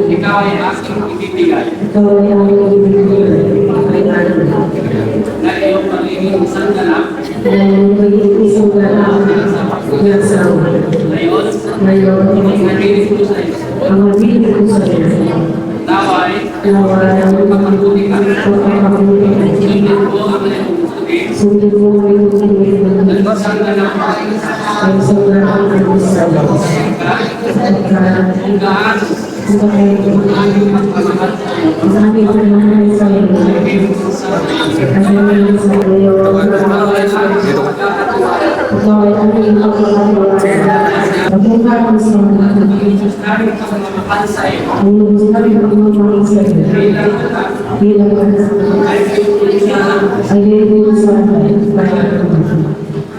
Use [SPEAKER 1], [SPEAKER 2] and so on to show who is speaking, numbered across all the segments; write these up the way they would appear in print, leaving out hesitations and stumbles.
[SPEAKER 1] Ikaw ay aking ibibigay na iyong magiging isang ganap ngayon, narinig ko sa iyo. Naway, magpapabuti ka. Sundin mo ang iyong gustuhin. Isang ganap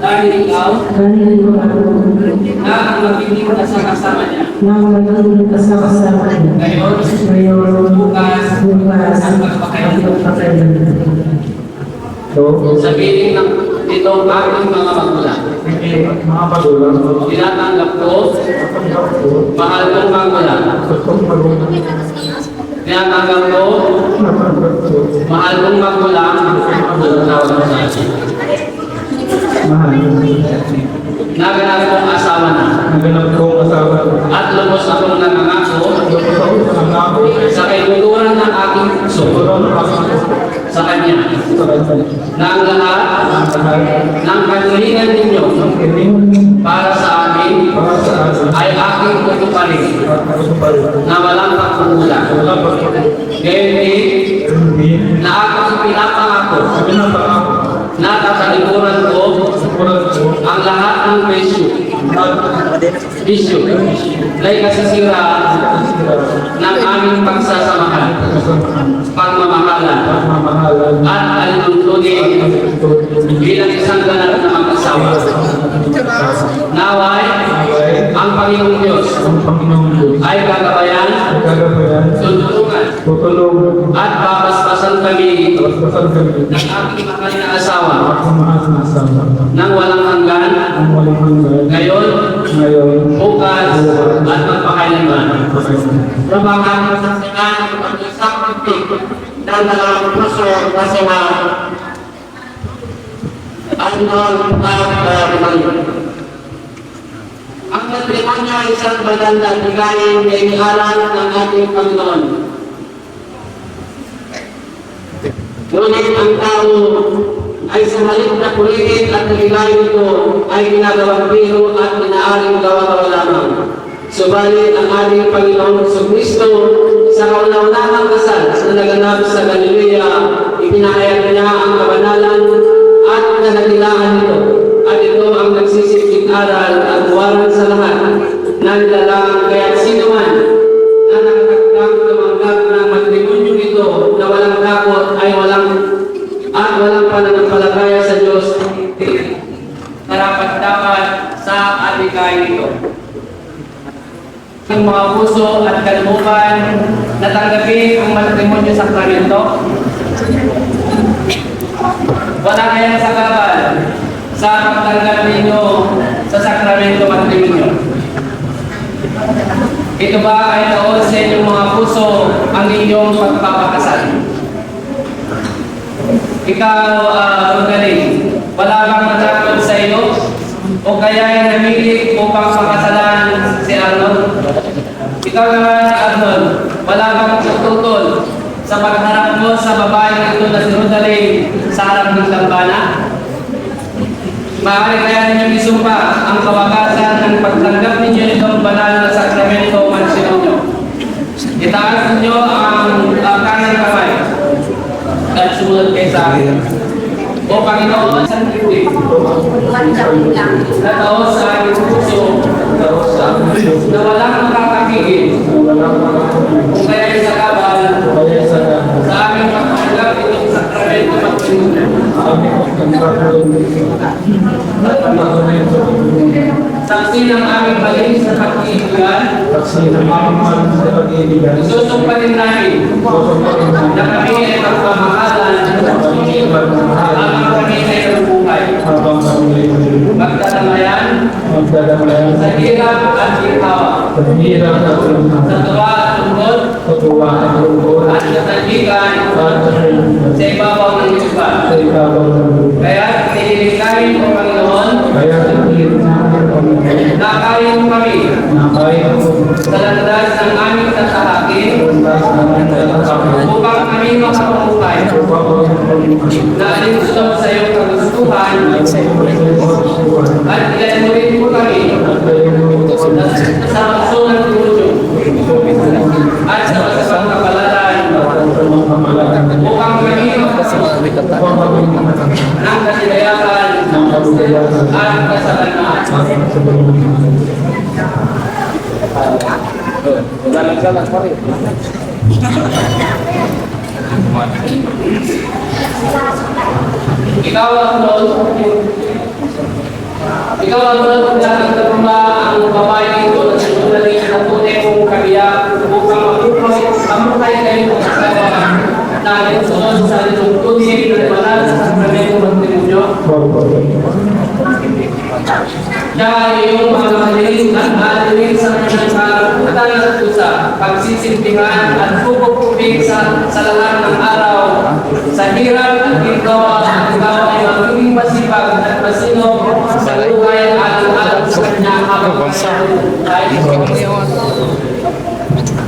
[SPEAKER 1] dahil ikaw na ang magiging kasama niya. Ngayon, bukas, ang magpakailan. Sabihin ng ito aking mga magulang. Tinatanggap ko, mahal kong magulang. Tinatanggap ko, mahal kong magulang. Naganap kong asawa na. At lubos akong nangangako sa kaiguturan ng aking puso sa Kanya na ang lahat ng kanulingan ninyo para sa amin ay aking tutuparin na walang pagkukulang. Gayon din na aking pinapangako na tatalikuran ko ang lahat ng bisyo na ikasisira ng aming pagsasamahan, pagmamahalan, at aluntunin bilang isang ganap na mag-asawa. Naway, ang Panginoong Diyos ay gagabayan, tutulungan, at babasbasan kami ng aking mahal na asawa nang walang hanggan, ngayon, bukas, at magpakailanman. Trabahan sa singan ng pag-isang pagpig ng dalawang puso na sila Arnold at Mario. Ang matrimonyo ay isang banal na bigayin na iniaral ng ating Panginoon. Ngunit ang tao ay sa halip na purihin at naligayin ito ay ginagawang biro at inaaring gawa lamang. Subalit ang ating Panginoong Kristo sa kauna-unahang kasal na naganap sa Galilea, ipinahayag niya ang kabanalan at kadakilaan nito. At ito ang nagsisilbing aral at buwaran sa lahat na nilalang kaya't sino man na nakatakdang tumanggap ng matrimonyo ito na walang takot ay walang pananampalataya sa Diyos, karapat-dapat sa adhikain ito. Ang mga puso at kalooban na tanggapin ang matrimonyo sakramento, wala kayang sakabal sa pagtanggap ninyo sa sakramento matrimonyo. Ito ba ay taon sa inyong mga puso ang inyong pagpapakasal? Ikaw, magaling, wala bang natakot sa iyo? O kaya ay namili upang pakasalan si Arnold? Ikaw naman, Arnold, wala bang tututol sa pagharap mo sa babaeng ito na si Rodaline sa harap ng lambana? Maaari kaya ninyong isumpa ang kawakasan ng pagtanggap ninyo itong banal na sakramento mansimonyo. Itaas ninyo ang kanang kamay sumunod kay sa akin. O Panginoon, sa tiwid, na taos sa aking puso, na walang makakakigil, kung kaya sa kabal, sa aming pagkakalap itong sakramento magpilinan. Saksi ng aming balik sa pag-iibigan, isusumparin namin na kami ay magpamakalan habang kami ay nabubuhay. Magdadamayan sa hirap at ginhawa, sa tuwa at tungkol, at katangigan sa ibabaw ng lupa. Kaya tinihiling namin o Panginoon, nakain mo kami sa landas ng aming tatahakin upang kami makapabuhay na alinsunod sa iyong kagustuhan at ilan mo rin po kami sa kasunang tulong at sa masasang kapalaran upang kami makapabuhay ng kasilayakan at kasaganaan. Ikaw ang Lord ng Tarumba, ang babae dito na sinungaling na tunay mong kabiyak upang mamukay kayo sa kasawa na alinsunod sa linungkunin na banal sa sakramento ng Demonyo. Siya ay iyong mga mahalin at mahalin sa kanyang katang at kusa, pagsisintingan at pupupupig sa lahat ng araw, sa hirap at gingawa at ikaw ay magiging masipag at masinop sa buhay at alam sa kanya habang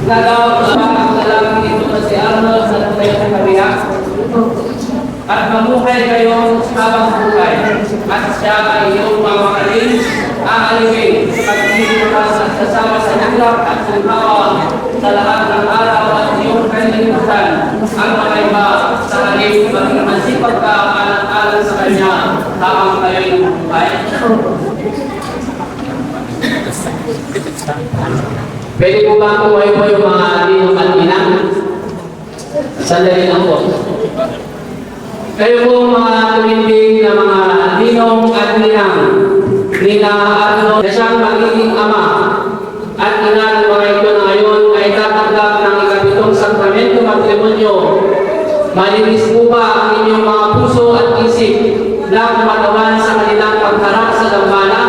[SPEAKER 1] nagawa ko sa mga lalaki dito na si Arnold sa tayo ng kabiyak at mamuhay kayo habang buhay at siya ay iyong mamahalin, aalipin sa pagkikita at kasama sa hirap at ginhawa sa lahat ng araw at iyong kalilimutan ang mga iba sa halip maging masipag ka alang sa kanya habang kayo'y buhay. Pwede po ba kumayo po yung mga ninong at ninang? Sandali lang po. Kayo po mga tumindig na mga ninong at ninang, nina Arnold, na siyang magiging ama at ina ng mga ito na ngayon ay tatanggap ng ikapitong sakramento matrimonyo. Malinis po ba ang inyong mga puso at isip na kumatawan sa kanilang pagharap sa dambana?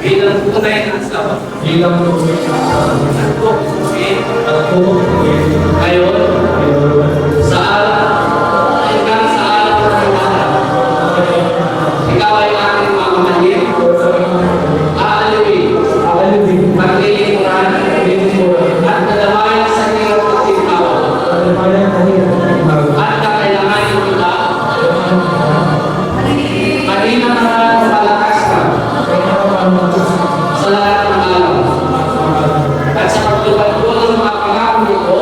[SPEAKER 1] Bilang tunay na asawa. Ngayon, sa araw, hanggang sa araw ng iwanan, ikaw ay aking mamahalin, aalipin, maglilingkuran, at nadamayan sa hirap at ginhawa. At kakailanganin kita, mahinang na malakas ka sa lahat ng araw. At sa pagtupad ko ng mga pangako nito,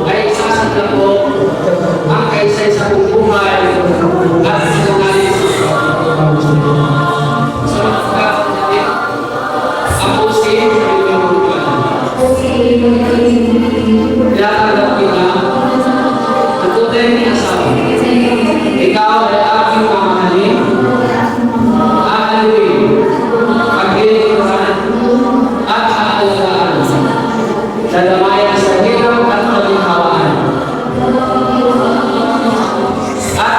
[SPEAKER 1] ay isasagdan ko ang kaisa-isa kong buhay at sinungaling. Sa mga pagkakatalit, apusin sa inyong buwan. Tinatanggap kita, ang tunay ni asawa. Ikaw ay aking mamahalin, aalipin, maglilingkuran, at aalagaan, nadamayan sa hirap at kaginhawaan. At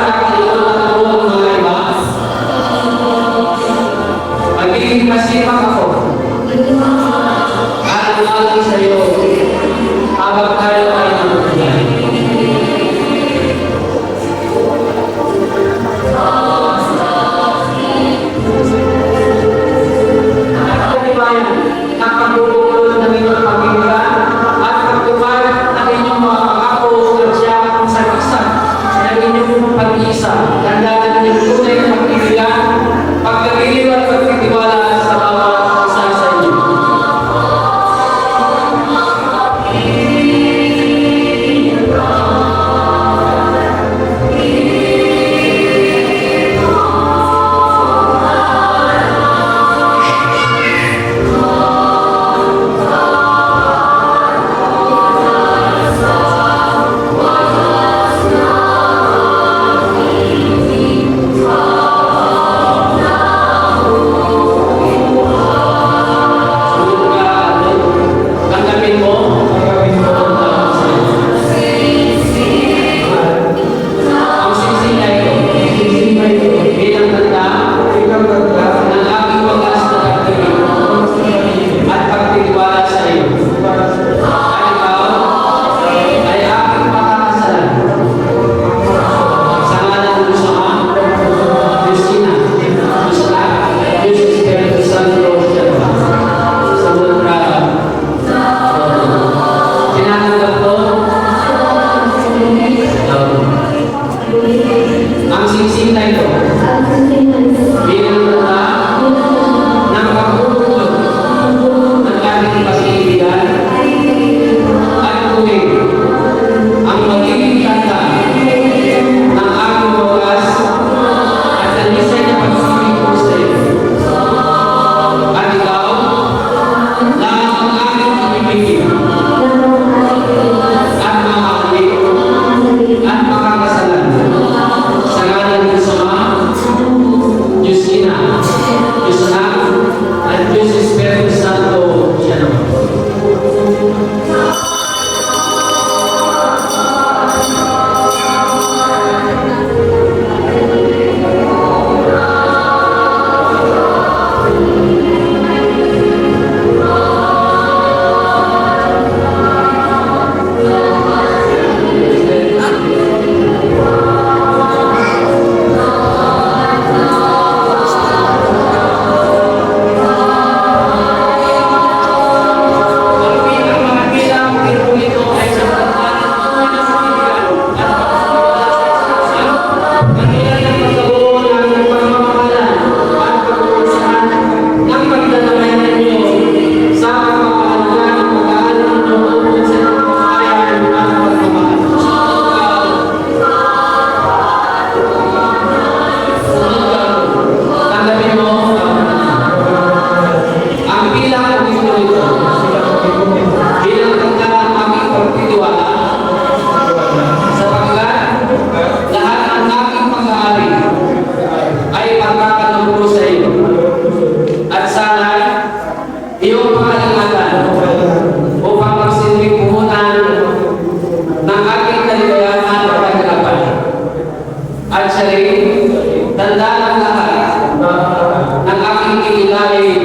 [SPEAKER 1] at siya rin tanda ng lahat ng aking kinilain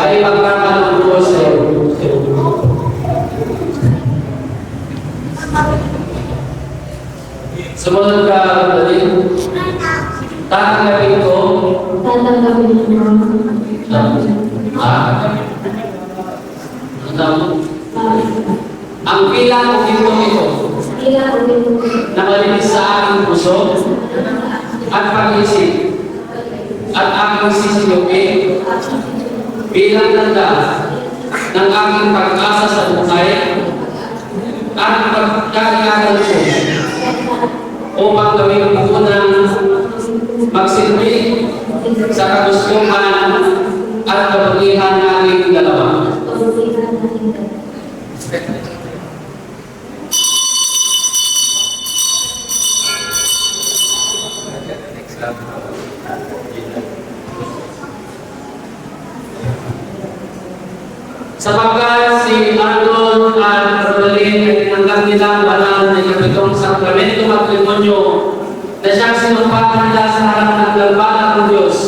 [SPEAKER 1] ay magkakaroon ko sa iyo. Sumunod ka, Daddy. Tatanggapin ko.
[SPEAKER 2] Tatanggapin ko.
[SPEAKER 1] Ang bilang o gintong ito na malinis sa aking puso at pag-isip at aking sisiyukin bilang tanda ng aking pag-asa sa buhay at pagkakayanan ko upang gawin ko ng magsilbi sa kagustuhan at kabutihan nating dalawa. Sapagkat si Arnold at Rodelin ay tinanggap nila banal na ikapitong sakramento matrimonyo na siyang sinumpaan nila sa harap ng galbana ng Diyos.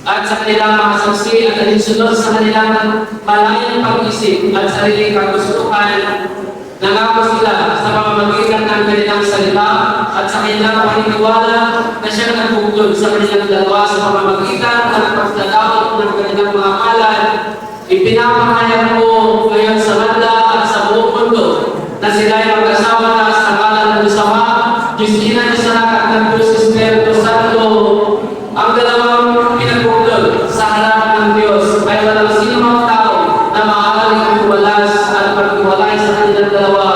[SPEAKER 1] At sa kanilang mga saksi at alinsunod sa kanilang malayang pag-isip at sariling kagustuhan, nangako sila sa pamamagitan ng kanilang salita at sa kanilang paniniwala na siyang nagbugdod sa kanilang dalawa sa pamamagitan ng pagdadawat ng kanilang mga kalan. Ipinapahayag ko ngayon sa banda at sa buong mundo na sila ay mag-asawa na sa ngalan ng Diyos Ama, Diyos Ina, Diyos Anak at ng Diyos Espiritu Santo. Ang dalawang pinagbugdod sa harapan ng Diyos ay walang sinumang tao na maaaring iwalas at paghiwalay sa kanilang dalawa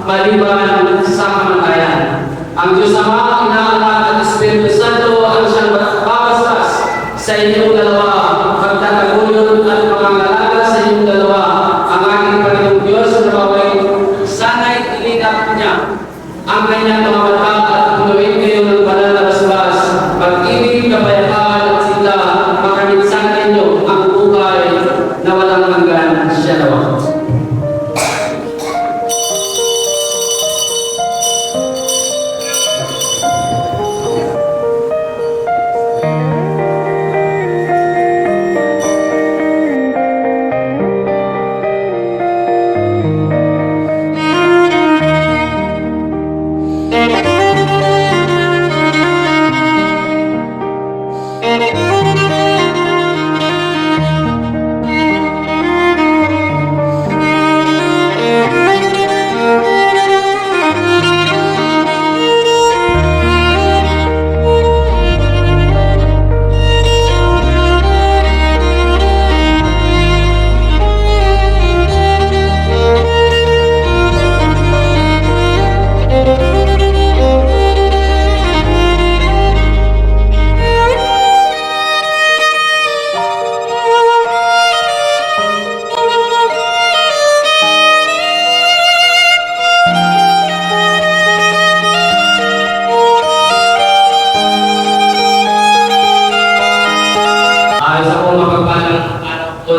[SPEAKER 1] maliban sa kamatayan. Ang Diyos Ama, Ina, Anak at Espiritu Santo ang siyang babastas sa inyong dalawa, pagtataguyod at pangangalaga sa inyong dalawa. Ang aking Panginoong Diyos na baway sana'y iligap niya ang kanyang mga mata at punuin kayo ng banal na basbas, pag-ibig, kabayaan at sila, makaminsan ninyo ang buhay na walang hanggan. Siya naman.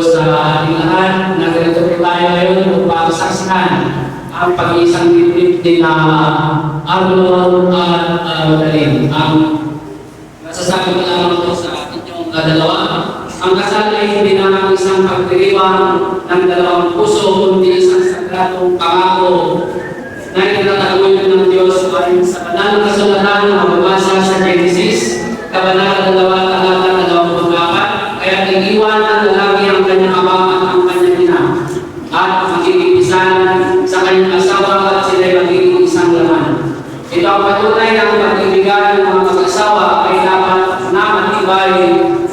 [SPEAKER 1] Sa ating lahat na ganito po tayo ngayon upang saksihan ang pag-iisang dibdib ni Arnold at Rodelin. Ang masasabi ko lamang po sa inyong dalawa, ang kasal ay hindi naman isang pagdiriwang ng dalawang puso, kundi isang sagradong pangako na itinataguyod ng Diyos ayon sa banal na kasulatan na mababasa sa Genesis, Kabanata 2, talata 24. Kaya iiwan ng lalaki ang kanyang ama at ang kanyang ina at magkikipisan sa kanyang asawa at sila'y magiging isang laman. Ito ang patunay ng pag-ibigan ng mga mag-asawa ay dapat na matibay,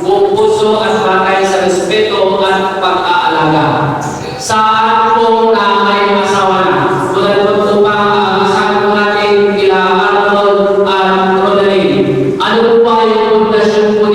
[SPEAKER 1] buong puso at batay sa respeto at pag-aalaga. Saan po na may asawa na? Tulad po pa ang asawa natin kila Arnold at Rodelin. Ano po ba yung pundasyon po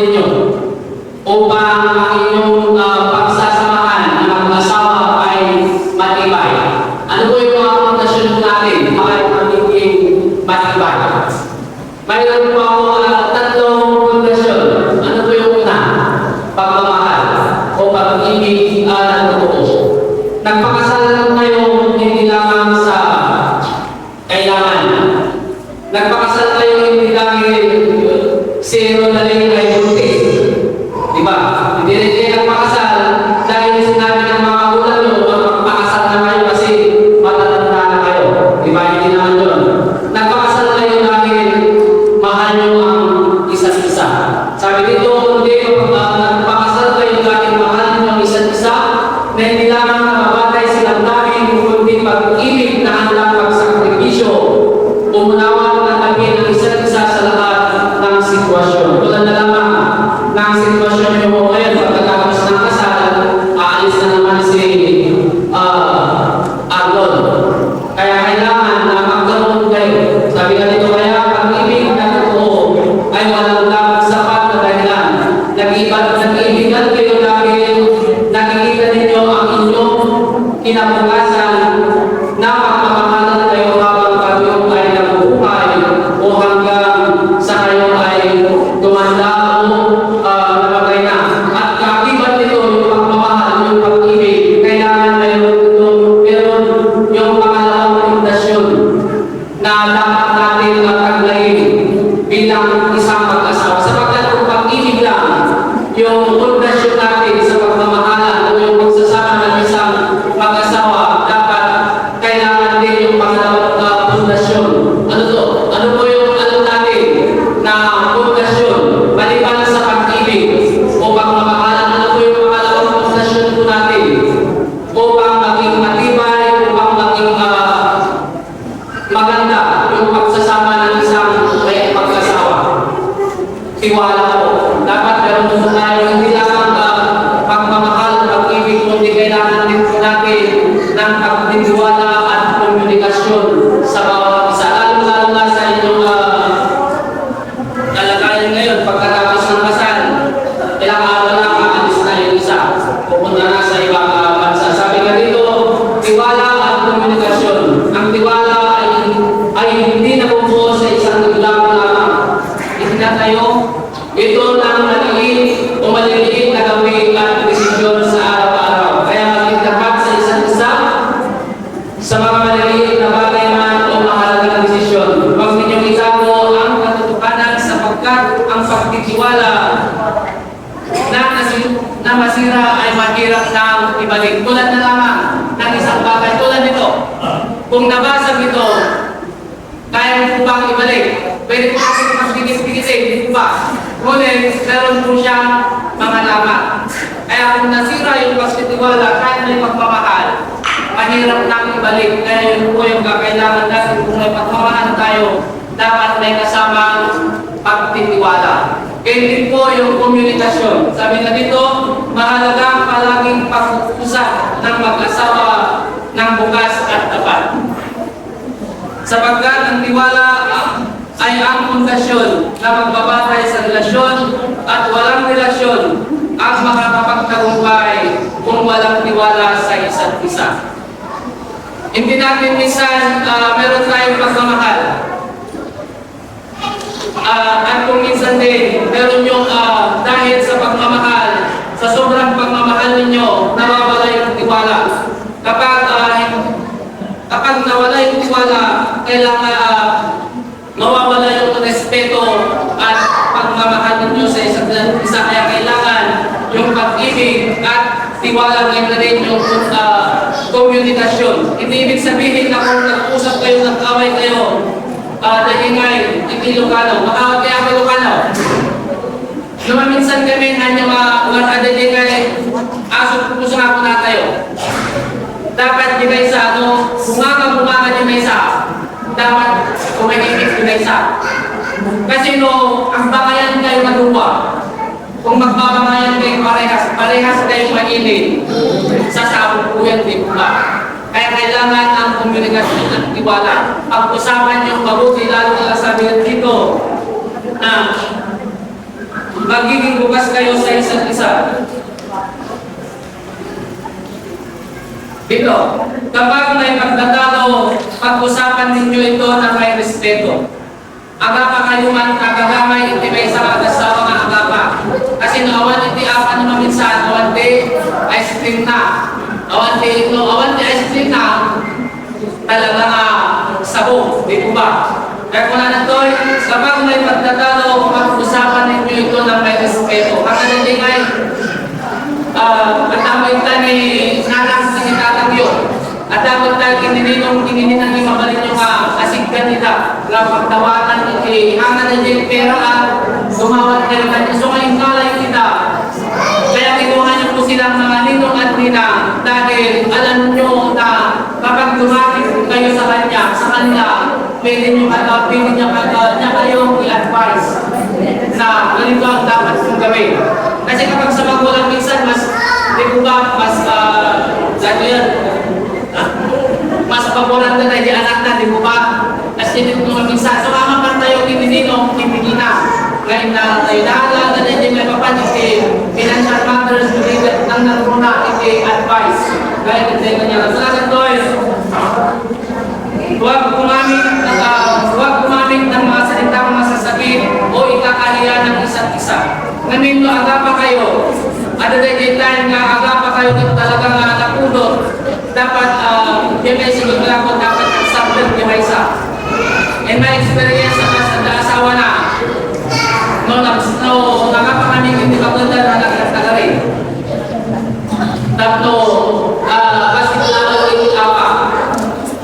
[SPEAKER 1] na hindi lamang namamatay silang namin, kundi pag-ibig na handang magsakripisyo, umunawa at tagin ang isa't isa sa lahat ng sitwasyon. Tulad na lamang ng sitwasyon nyo ngayon, pagkatapos ng kasal, aalis na naman si Arnold. Kaya kailangan na magkaroon kayo. Sabi nga dito, kaya pag-ibig na totoo ay walang sapat na dahilan. Nag-iibigan kayo dahil nakikita ninyo ang inyong kinabukasan na pagmamahalan kayo habang kayo ay nabubuhay o hanggang sa kayo ay tumanda o napagay na. At kakibat nito yung pagmamahal, yung pag-ibig, kailangan kayo meron yung pangalawang pundasyon na dapat natin mataglayin bilang isang mag-asawa. Sapagkat kung pag-ibig lang yung pundasyon natin sa pagmamahalan o yung pagsasama ng isang mag-asawa, dapat kailangan din yung pangalawang pundasyon. Ano to? Ano po yung natin na pundasyon? Maliban sa pag-ibig o pagmamahalan, ano po yung pangalawang pundasyon po natin? Upang maging matibay, upang maging maganda yung pagsasama ng isang mag-asawa. Tiwala po. Dapat meron po tayo hindi lamang pagmamahal, pag-ibig, kundi kailangan din po natin ng pagtitiwala at komunikasyon sa bawat isa. Lalo na sa inyong kalagayan ngayon, pagkatapos ng kasal, ilang araw lang aalis na yung isa. Pupunta na sa ibang bansa. Sabi nga dito, tiwala at komunikasyon. Ang tiwala ay hindi nabubuo sa isang ilang lamang. Itinatayo ito ng maliit o maliliit na gawin at desisyon sa araw-araw. Kaya maging tapat sa isa't isa sa mga maliliit na bagay man o mahalagang desisyon. Huwag ninyong itago ang katotohanan sapagkat ang pagtitiwala na masira ay mahirap nang ibalik. Tulad na lamang ng isang bagay. Tulad nito, kung nabasag ito, kaya mo po bang ibalik? Pwede po kasi magpigit-pigitin, hindi po ba? Ngunit, meron po siyang mga lamat. Kaya kung nasira yung pagtitiwala, kahit may pagmamahal, mahirap nang ibalik. Kaya yun po yung kakailangan natin. Kung may pagmamahal tayo, dapat may kasamang pagtitiwala. Kaya din po yung komunikasyon. Sabi na dito, mahalagang palaging pag-usap ng mag-asawa ng bukas at tapat. Sapagkat ang tiwala ay ang pundasyon na magbabatay sa relasyon at walang relasyon ang makakapagtagumpay kung walang tiwala sa isa't isa. Hindi natin minsan meron tayong pagmamahal. At kung minsan din, meron yung dahil sa pagmamahal, sa sobrang pagmamahal ninyo, nawawala yung tiwala. Kapag nawala yung tiwala, kailangan mawawala yung respeto at pagmamahal ninyo sa isa't isa. Kaya kailangan yung pag-ibig at tiwala ngayon na rin yung komunikasyon. Hindi ibig sabihin na kung nag-usap kayo, nag-away kayo, naingay, hindi Ilocano. Makawag kaya ako Ilocano. Naman minsan kami hanya mag-adadingay, aso puso nga po na tayo. Dapat di kayo sa bunganga di may sa. Dapat kumahigit di may sa. Kasi ang bangayan kayo maduwa. Kung magbabangayan kayo parehas kayo mainit. Sasabog po yan, di ba? Kaya kailangan ang komunikasyon at tiwala. Pag-usapan yung mabuti, lalo na sabi dito na magiging bukas kayo sa isa't isa. Dito, kapag may pagtatalo, pag-usapan ninyo ito na may respeto. Agapa kayo man kagagamay, iti may isang agasawa nga agapa. Kasi awan iti apa naman minsan, awan di ice cream na. Awan di ice cream na, talaga nga sabong, di po ba? Kaya kung nanatoy, kapag may pagtatalo, pag-usapan ninyo ito na may respeto. Kasi hindi ngay, at amoy ni nanang sa itatagyo. At dapat tayo kinininong ni mabalik yung asigkan nila. Pagtawanan, ihangan na yung pera at sumawat kayo kanyo. So ngayon kalay kita. Kaya kinuha niyo po silang mga ninong at ninang.
[SPEAKER 3] pwede niya kayong i-advise na ganito ang dapat kong gawin. Kasi kapag sa magulang minsan, mas, di ko ba, mas, mas paboran na di anak na, di ko ba? Kasi di ko minsan, so mamapan tayo kininino, kinina. Ngayon na tayo naalala na hindi may papanin financial matters, ang naruna, advice. Gaya hindi kanya. Salamat to huwag gumamit ng mga salitang masasakit o ikakahiya ng isa't isa. Ngayon aga pa kayo, ada day time nga aga pa kayo talagang napulot. Dapat yung may sinigla ko dapat accepted yung isa. In my experience sa asawa na, nakapanganing hindi maganda na nagkakala rin. Tatlo, kasi lalo rin awa.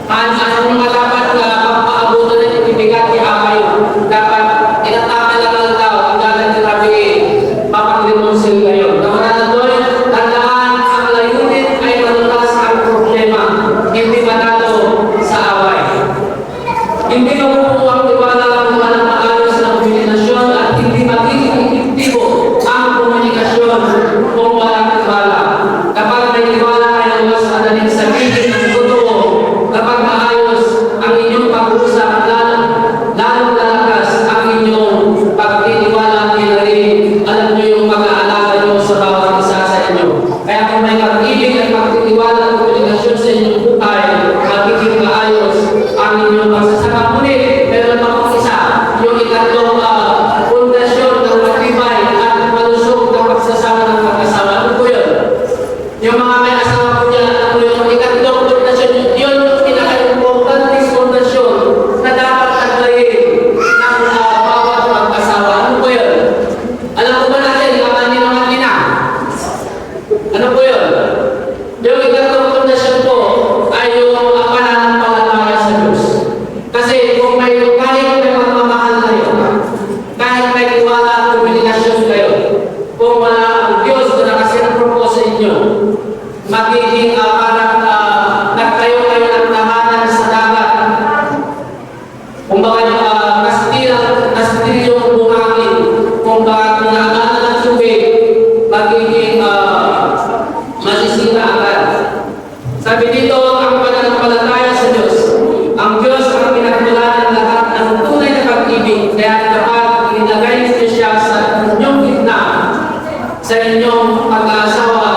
[SPEAKER 3] Anong malapat na pagpaabutan na itibigat ni Abay, dapat inatama lang daw ang galang ni Rabi, papag-demonsil kayo. Kamanaan doon, tandaan ang layunin ay malutas ang problema, hindi manalo sa away. Hindi mabubuo ang tiwala ng mga maayos na komunikasyon at hindi magiging epektibo ang komunikasyon kung walang tiwala. Kapag may tiwala ay mas madaling sabihin ng totoo. Kapag maayos ang inyong pag-uusap, lalong lalakas ang inyong pagtitiwala rin. Alam nyo yung pag-aalaga nyo sa bawat isa sa inyo. Kaya kung may pag-ibig at pagtitiwala at komunikasyon sa inyong buhay, magiging maayos ang inyong pagsasama. Ngunit, meron pa kong isa, yung ikatlong pundasyon ng matibay at malusog na pagsasama ng mag-asawa. Ano po yun? Yung mga may asawa po dyan, ano yung ikatlong pundasyon, yun yung pinaka-importanting pundasyon na dapat taglayin ng bawat mag-asawa. Ano po yun? Alam po ba natin, ang ina? Ano po yun? Yung ikatlong pundasyon po ay yung pananampalataya sa Diyos. Kasi kung kahit may magmamahal kayo, kahit may tiwala at komunikasyon kayo, kung wala ang Diyos na nakasipropose sa inyo, magiging parang nagtayo kayo ng tahanan sa dagat. Kung baka kastil yung buhangin, kung baka pinaanan ng tubig, magiging masisira agad. Sabi dito, ang pananampalataya sa Diyos. Ang Diyos ang pinagmulan ng lahat ng tunay na pag-ibig. Kaya kapag inilagay niyo siya sa inyong gitna, sa inyong pag-aasawa,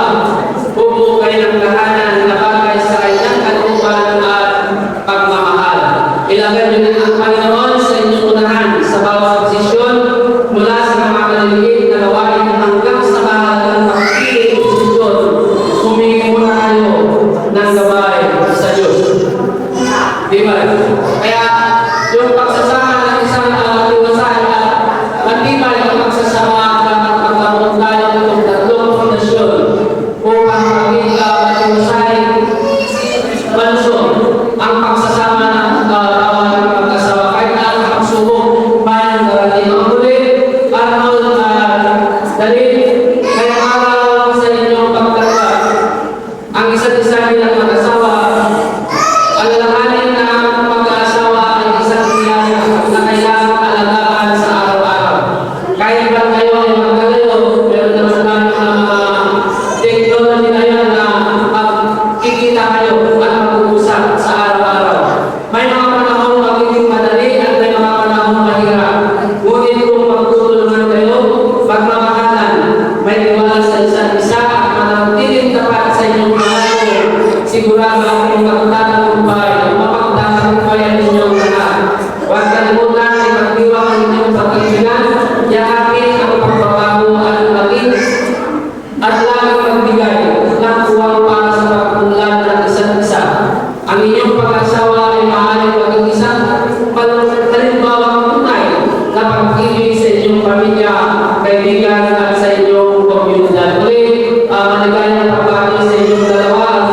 [SPEAKER 3] bubuo kayo ng tahanan na bagay sa kanyang kalooban at pagmamahal. Ilagay niyo din ang Panginoon sa inyong unahan sa bawat posisyon mula sa mga maliliit na gawain hanggang sa mahalagang pagpili ng posisyon. Humingi muna kayo ng gawain sa Diyos. Diba? Kaya yung pagsasama ng isang tiwasan at matibay ang pagsasama dapat magkaroon tayo ng tatlong pundasyon upang maging matiwasay malusog ang pagsasama ng bawat mag-asawa kahit na ang pagsubok mayroong darating. Ang huli, dali, kaya araw sa inyong pagtatag ang isa't isa nilang mag-asawa. Alalahanin na ang mag-aasawa ay isang biyaya na kailangang alagaan sa araw-araw. Kahit ba kayo ay magkalayo, meron naman tayo ng mga technology na yan na magkikita kayo at mag-uusap sa araw-araw. May mga panahon magiging madali at may mga panahon mahirap. Ngunit kung magtutulungan kayo, pagmamahalan, may tiwala sa isa't isa at manatiling tapat sa inyong mga sigurado ang magtatagumpay, mapagtatagumpay ang inyong lahat. Huwag kalimutan ay magdiwang ang inyong pag-ibigan, yakapin ang pagbabago at maging at laging magbigay ng uwang para sa pagpunlan ng isa't isa. Ang inyong pag-asawa ay maaaring maging isang palimbawang tunay na pag-ibig sa inyong pamilya, kaibigan at sa inyong komunidad. Ulit, maligayang pagbati sa inyong dalawa at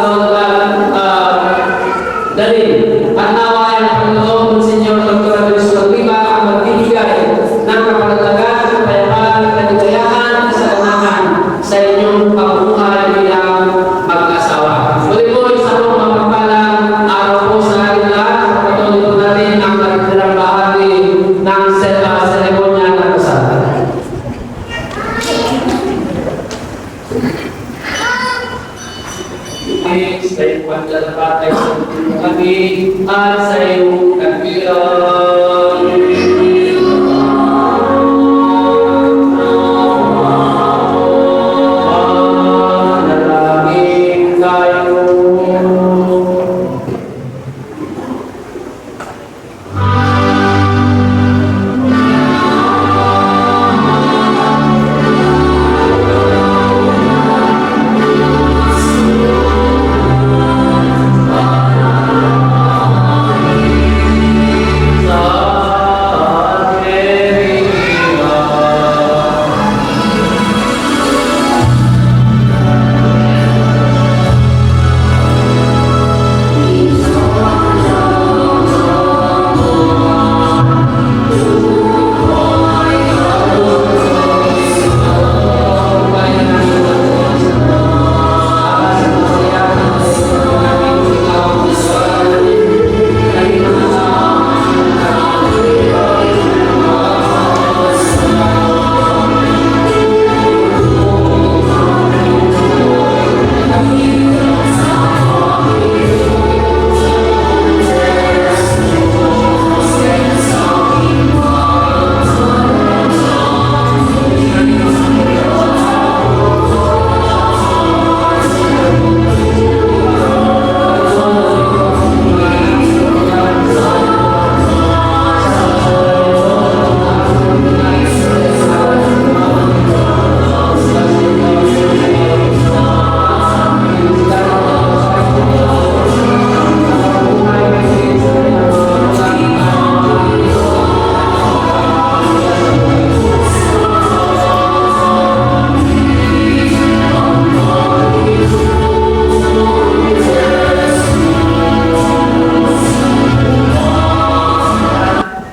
[SPEAKER 3] namin sa iyong paglalakatay sa mundo kami at sa iyong kagbiran. Manalangin tayo.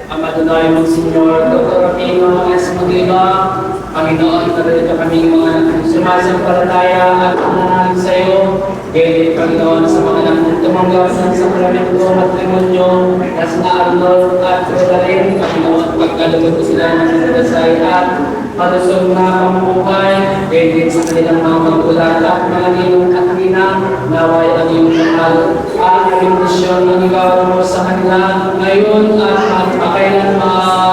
[SPEAKER 3] Amadunay mo, Senyor, Dr. Aming mga esmagima, Panginoon, narito kami mga sumasampalataya at nananalig sa iyo. Kaya Panginoon, sa mga tumanggap ng sakramento at matrimonyo, na Arnold at Rodarin, Panginoon, pagkalugod ko sila ng nagasay at malusog na pamumuhay, kaya din sa kanilang mga magulat at mga ninong at ninang, naway ang iyong mahal at ang misyon ng ikaw mo sa kanila ngayon at magpakailanman.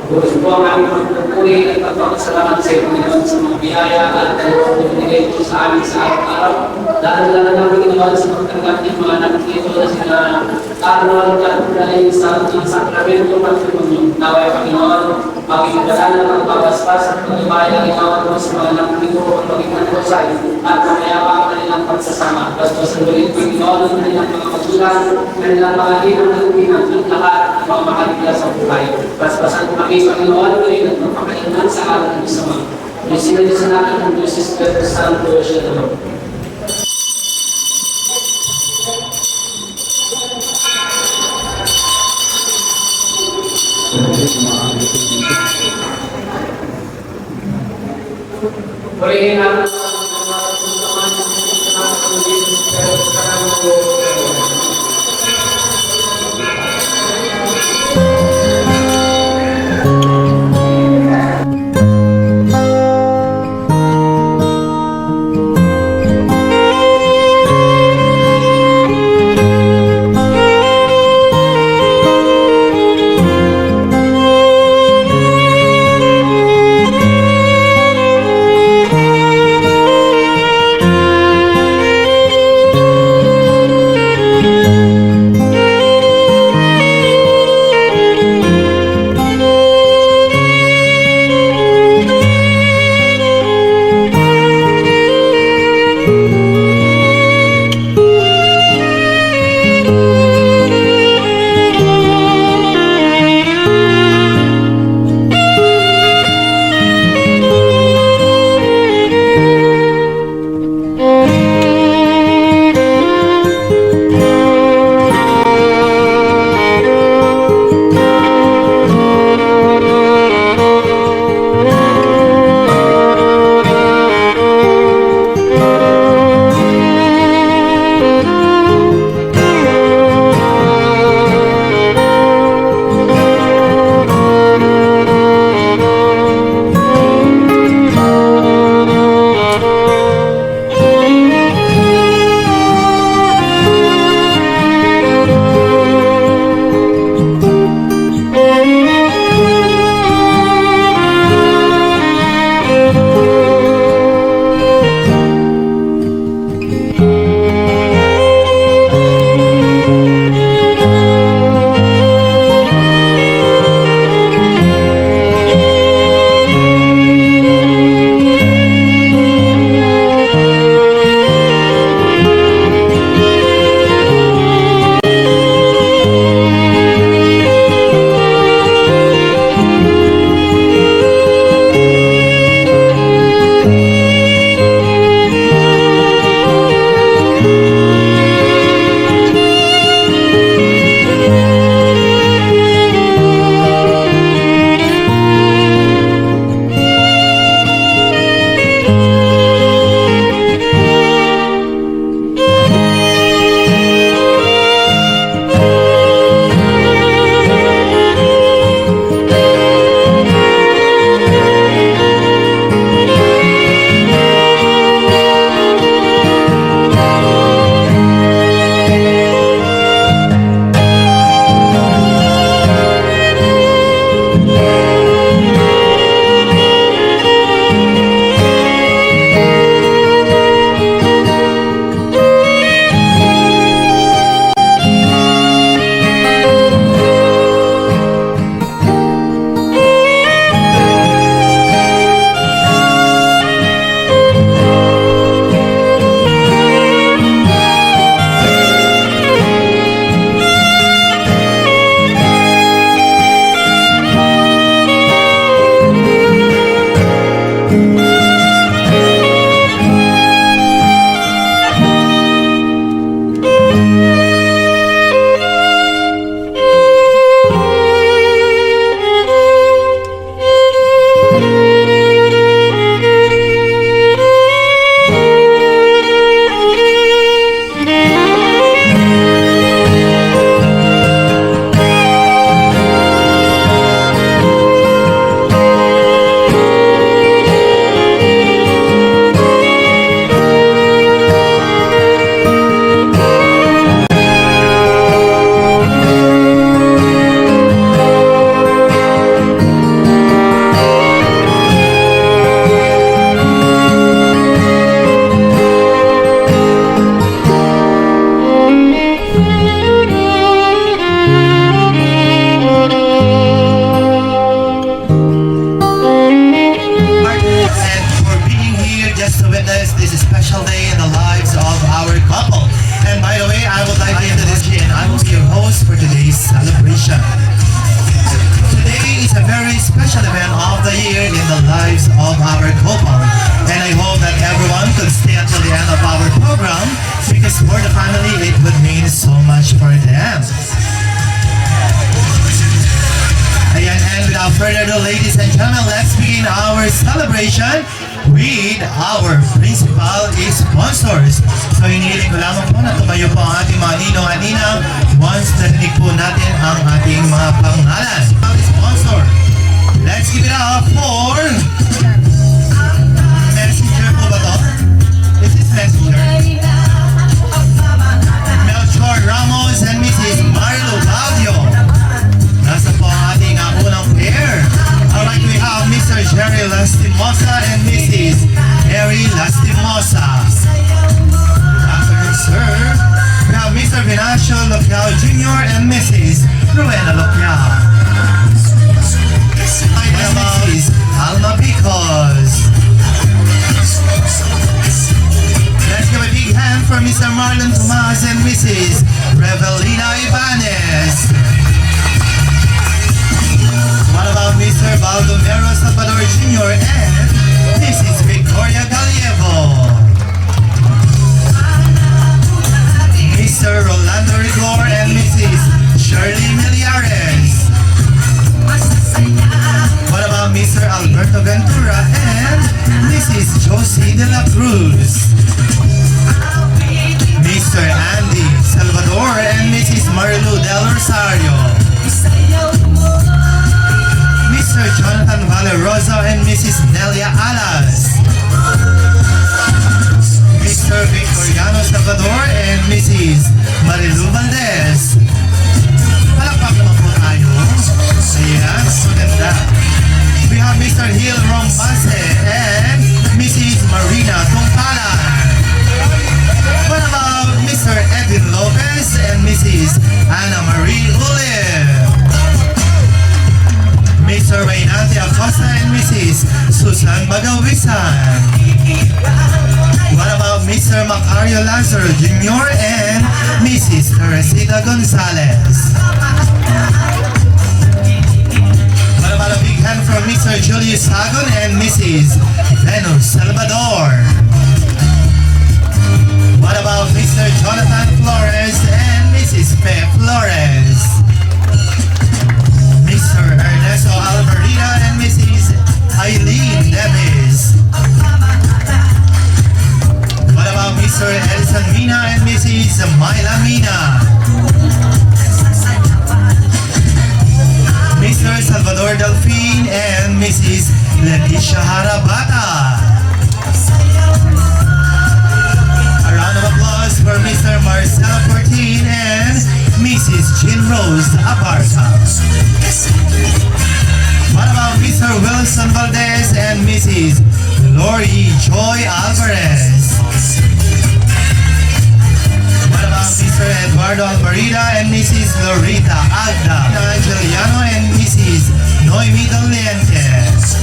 [SPEAKER 3] Gusto po ang aming pagpupuri at pagpapasalamat sa iyo, Panginoon, sa mga biyaya at binigay po sa amin sa araw-araw. Lalo-lalo na Panginoon sa pagtanggap ng mga anak nito na sila Arnold at dahil sa sakramento matrimonyo. Naway, Panginoon, maging banal na pagbabasbas at pagibay ang inyong mga sa mga nakaturo at maging husay at mamayapa ang kanilang pagsasama. Bastos ang ulit Panginoon ng kanilang mga magulang, kanilang mga hinang nalupinan at lahat ng mga mahal sa buhay. Basbasan kami, Panginoon, ngayon at magpakailan sa araw ng isama. Isinalisan natin ang Diyos Espiritu Santo siya naman. Purihin natin
[SPEAKER 4] the lives of our couple. And I hope that everyone could stay until the end of our program because for the family, it would mean so much for them. Ayan, and without further ado, ladies and gentlemen, let's begin our celebration with our principal sponsors. So hinihiling ko lamang po na tumayo po ang ating mga ninong at ninang once narinig po natin ang ating mga pangalan. Sponsor, let's give it up for Messenger po ba to? Is this Messenger? Melchor Ramos and Mrs. Marlo Baudio. Nasa po ang ating unang pair. Alright, we have Mr. Jerry Lastimosa and Mrs. Harry Lastimosa. After sir, we have Mr. Vinacio Lopiao Jr. and Mrs. Rowena Lopiao. And Mrs. Alma Picos. Let's give a big hand for Mr. Marlon Tomas and Mrs. Revelina Ibanez. What about Mr. Baldomero Salvador Jr. and Mrs. Victoria Gallievo? Mr. Rolando Rigor and Mrs. Shirley Miliares. What about Mr. Alberto Ventura and Mrs. Josie de la Cruz? Mr. Andy Salvador and Mrs. Marilu Del Rosario. Mr. Jonathan Valerosa and Mrs. Nelia Alas. Mr. Victoriano Salvador and Mrs. Marilu Valdez. Palakpak naman po tayo. Ayan, maganda. We have Mr. Gil Rombase and Mrs. Marina Tungpalan. What about Mr. Edwin Lopez and Mrs. Ana Marie Uliv? Mr. Reynante Acosta and Mrs. Susan Bagawisan. What about Mr. Macario Lazaro Jr. and Mrs. Teresita Gonzalez? What about a big hand from Mr. Julius Sagon and Mrs. Venus Salvador? What about Mr. Jonathan Flores and Mrs. Fe Flores? Mr. Ernesto Alvarita and Mrs. Eileen Deves. What about Mr. Edison Mina and Mrs. Myla Mina? Mr. Salvador Delfin and Mrs. Leticia Harabata. A round of applause for Mr. Marcelo Fortin and Mrs. Jean Rose Aparca. What about Mr. Wilson Valdez and Mrs. Lori Joy Alvarez? What about Mr. Eduardo Alvarita and Mrs. Lorita Agda Angeliano and Mrs. Noemi Dolientes?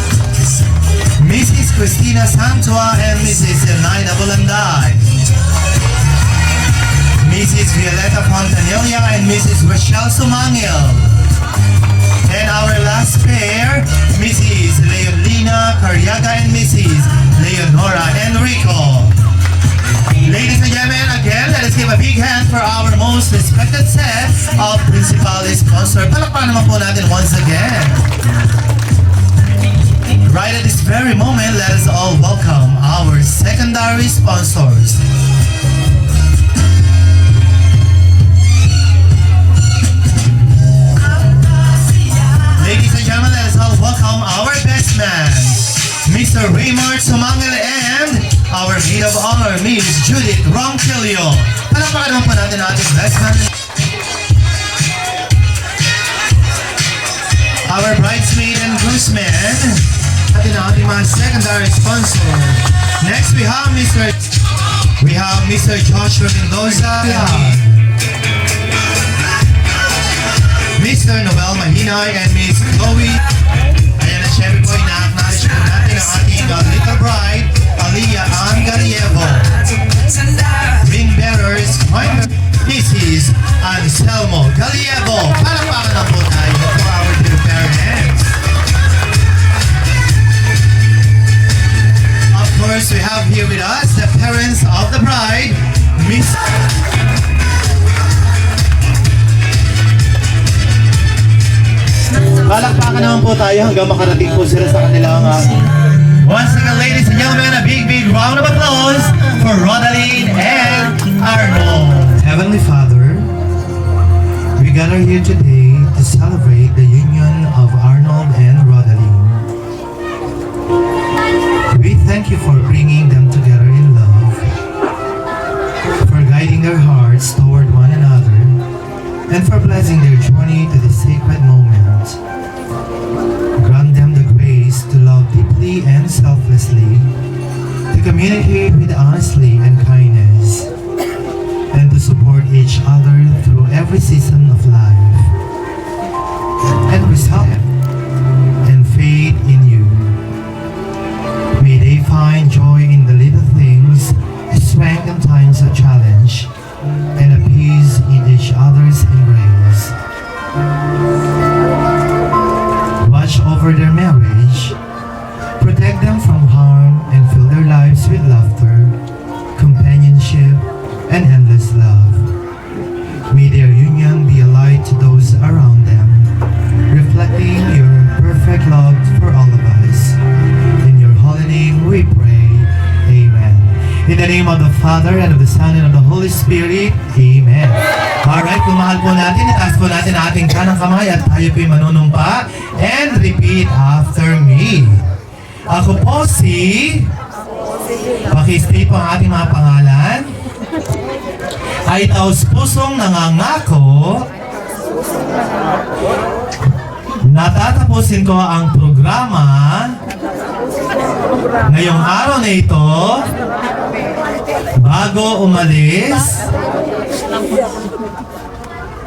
[SPEAKER 4] Mrs. Cristina Santua and Mrs. Enaida Bulanday? Mrs. Violeta Fontanilla and Mrs. Rochelle Sumangil? And our last pair, Mrs. Leolina Carriaga and Mrs. Leonora Enrico. Ladies and gentlemen, again, let us give a big hand for our most respected set of principal sponsor. Palakpakan naman po natin once again. Right at this very moment, let us all welcome our secondary sponsors. Ladies and gentlemen, let us all welcome our best man, Mr. Raymond Sumangil and our maid of honor, Miss Judith Ronquillo. Palakpakan naman po natin ang ating best man. Our bridesmaid and groomsmen, at ang ating mga secondary sponsor. Next, we have Mr. Joshua Mendoza, Mr. Noel Mahinay, and Miss Chloe. Ayan na, syempre po, ina-acknowledge po natin ang ating little bride, Aliyah Ann Garievo. Ring bearers, Mrs. Anselmo Garievo. Palakpakan na po tayo for our dear parents. course, we have here with us the parents of the bride, Miss... Palakpakan naman po tayo hanggang makarating po sila sa kanilang... Once again, ladies and gentlemen, a big round of applause for Rodaline and Arnold. Heavenly Father, we gather here today to celebrate the union of Arnold and Rodaline. We thank you for bringing them together in love, for guiding their hearts toward one another, and for blessing their journey to this sacred moment. Grant them the grace to love deeply and selflessly, to communicate with honestly and kindness, and to support each other through every season of life, and resolve and faith in you. May they find joy in the little things, strength in times of challenge, and a peace in each other's embrace. Watch over their marriage, protect them from harm, and fill their lives with laughter, companionship, and endless love. May their union be a light to those around them, reflecting your perfect love for all of us. In your holy name we pray. Amen. In the name of the Father, and of the Son, and of the Holy Spirit. Amen. Alright, kung mahal po natin, itaas po natin ang ating kanang kamay at tayo po'y manunumpa. And repeat after me. Ako po si... Pakistate po ang ating mga pangalan. Ay taos pusong nangangako natatapusin ko ang programa ngayong araw na ito bago umalis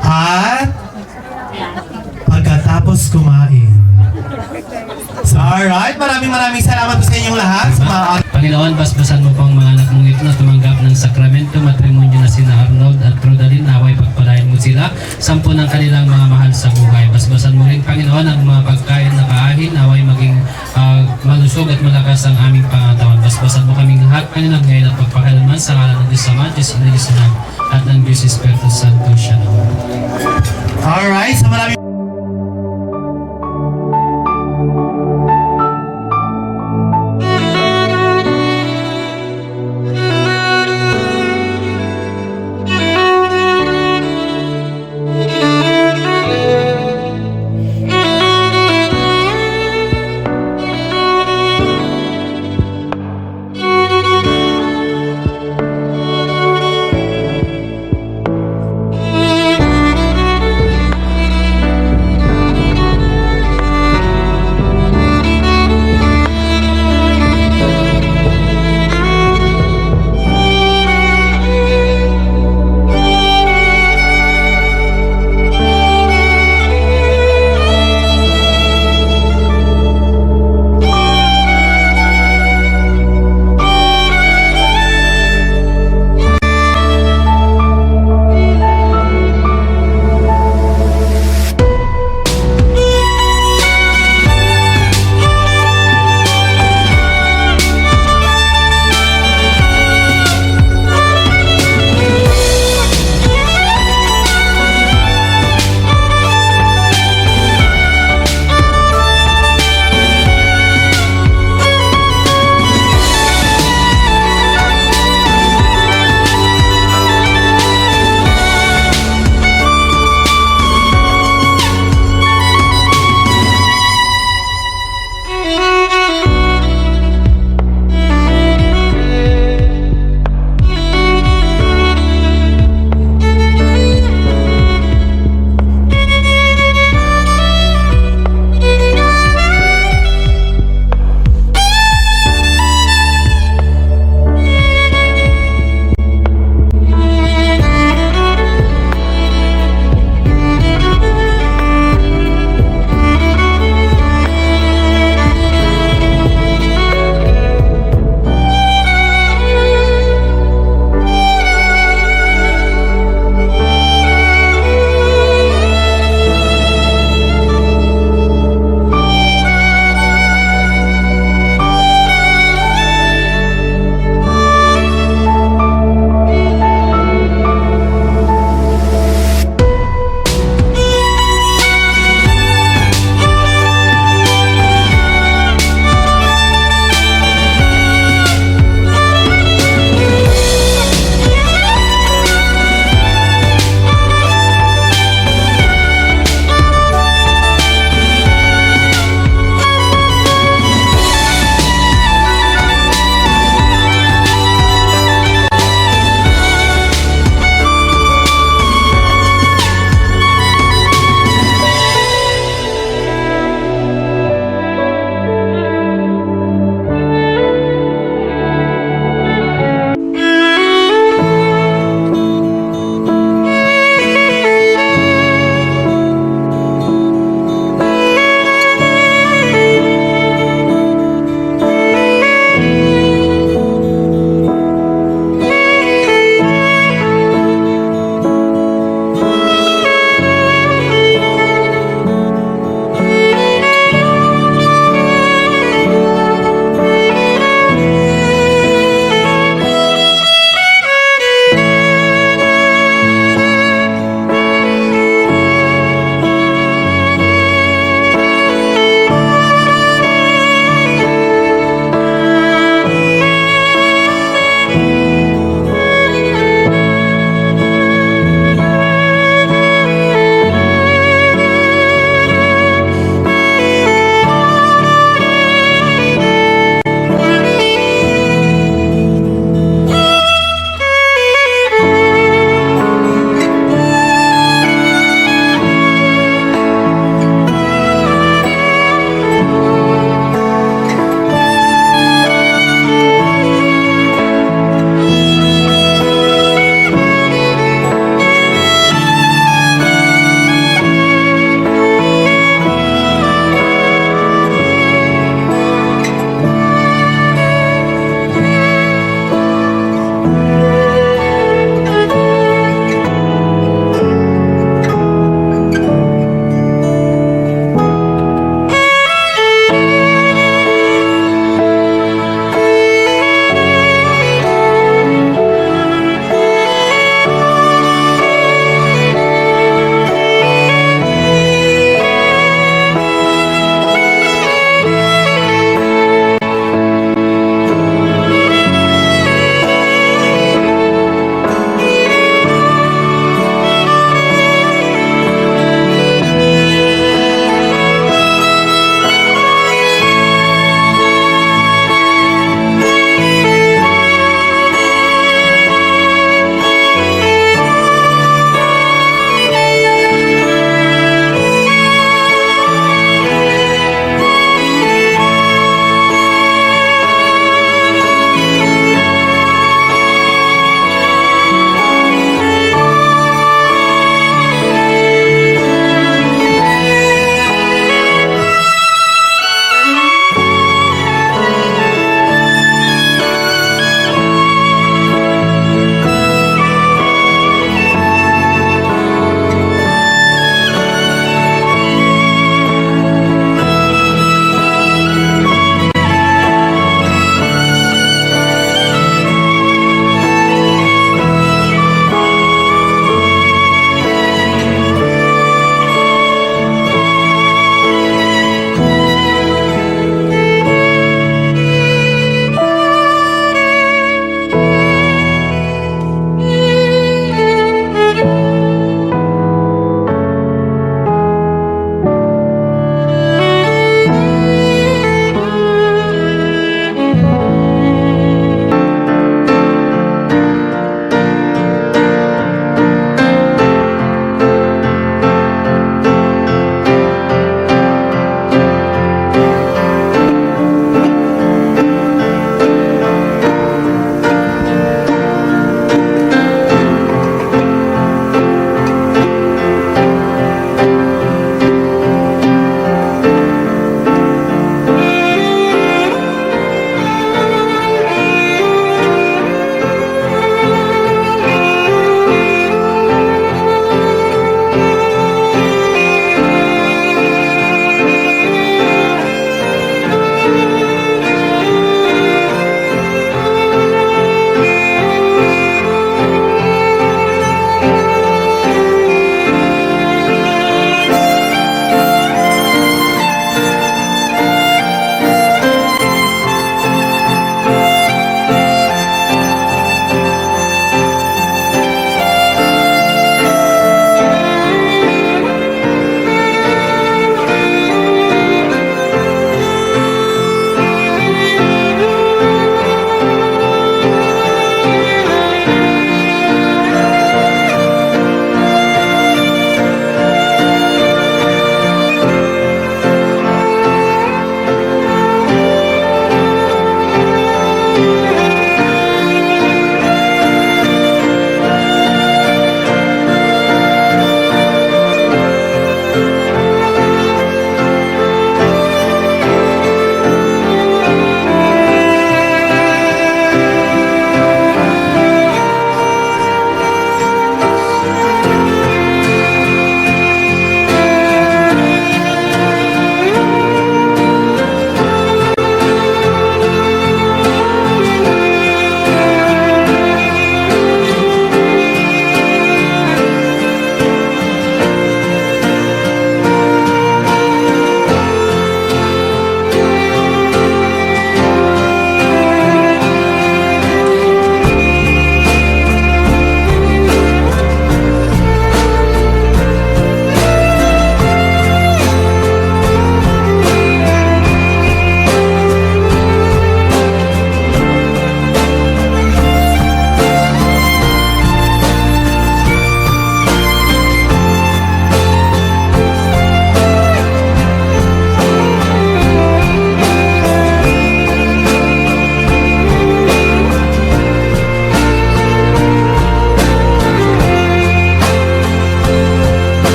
[SPEAKER 4] at pagkatapos kumain. So, alright, maraming salamat po sa inyong lahat.
[SPEAKER 5] Panginoon, basbasan mo pang mga anak mong ito na tumanggap ng sakramento, matrimonyo na sina Arnold at Rodaline, naway pagpalain mo sila, 10 ng kanilang mga mahal sa buhay. Basbasan mo rin, Panginoon, ang mga pagkain na kaahin, naway maging malusog at malakas ang aming pangatawan. Basbasan mo kaming lahat, Panginoon, ngayon at pagpakailanman sa ngalan ng Diyos Ama, Diyos Ina, Diyos Anak, at ng Diyos Espiritu Santo siya naman.
[SPEAKER 4] Alright, so maraming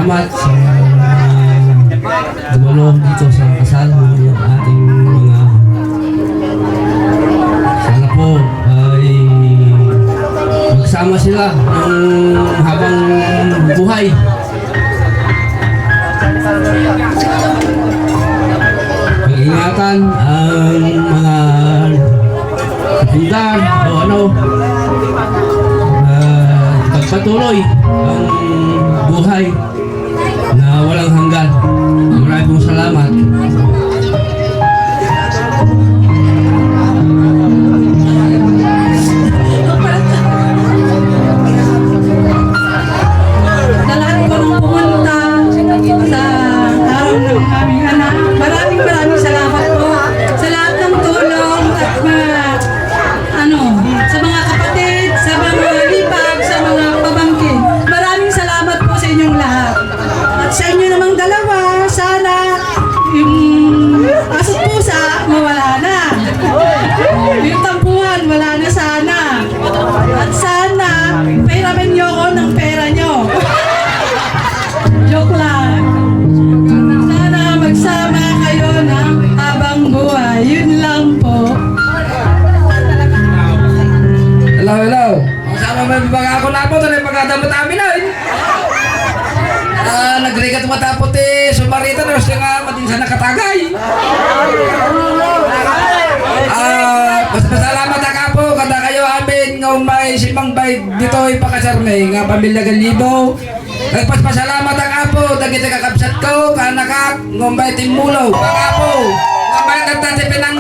[SPEAKER 6] salamat sa dumulong dito sa kasal ng ating mga sana po ay magsama sila ng habang buhay. Pag-ingatan ang mga pundar o ano, pagpatuloy ang buhay na walang hanggan. Maraming pong salamat.
[SPEAKER 7] Dalahan ko nung pumunta sa araw ng aming anak. Maraming salamat po sa lahat ng tulong at sa mga kapatid, sa mga lipag, sa mga pabangkin. Maraming salamat po sa inyong lahat. At sa inyo namang dalawa, sana yung aso't pusa mawala na. Yung tampuhan wala na sana. At sana pairamin niyo ako ng pera niyo. Joke lang. Sana magsama kayo ng habang buhay. Yun lang po.
[SPEAKER 6] Hello. Sama mo yung baga ako na po. Ito na yung pagkadamot amin na. Nagregat matapot sumarita na siya nga madinsa nakatagay. Pasalamat na po kada kayo amin ng may simang bay dito ipakasarne nga pamilya Galibo. Nagpasalamat na po dagiti kakabsat ko kanakak ng bay timulo. Pakapo ang bay nagtati pinang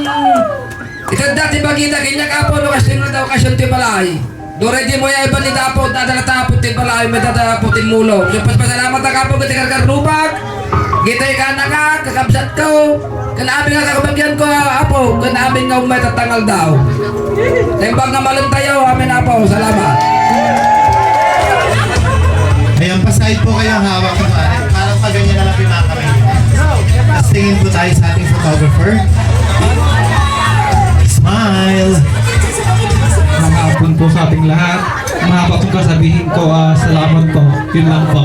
[SPEAKER 6] ito dati bagita kanya kapo lukas din na daw kasyon ti balay. Dore di mo ya iba ni dapo dadala tapot ti balay may dadala po ti mulo. Pasalamat na kapo giti karkarubak. Gitay ka na ka, kakabsat ko. Kanabing nga kakabagyan ko, apo. Kanabing nga may tatangal daw. Tembag nga malam tayo, amin apo. Salamat.
[SPEAKER 4] Ayan, pasahid po kayong hawak ko. Parang pa ganyan na lang pinakamay. Tapos tingin po tayo sa ating photographer. Smile!
[SPEAKER 8] Mga hapon po sa ating lahat. Mahaba kong kasabihin ko, salamat po. Yun lang po.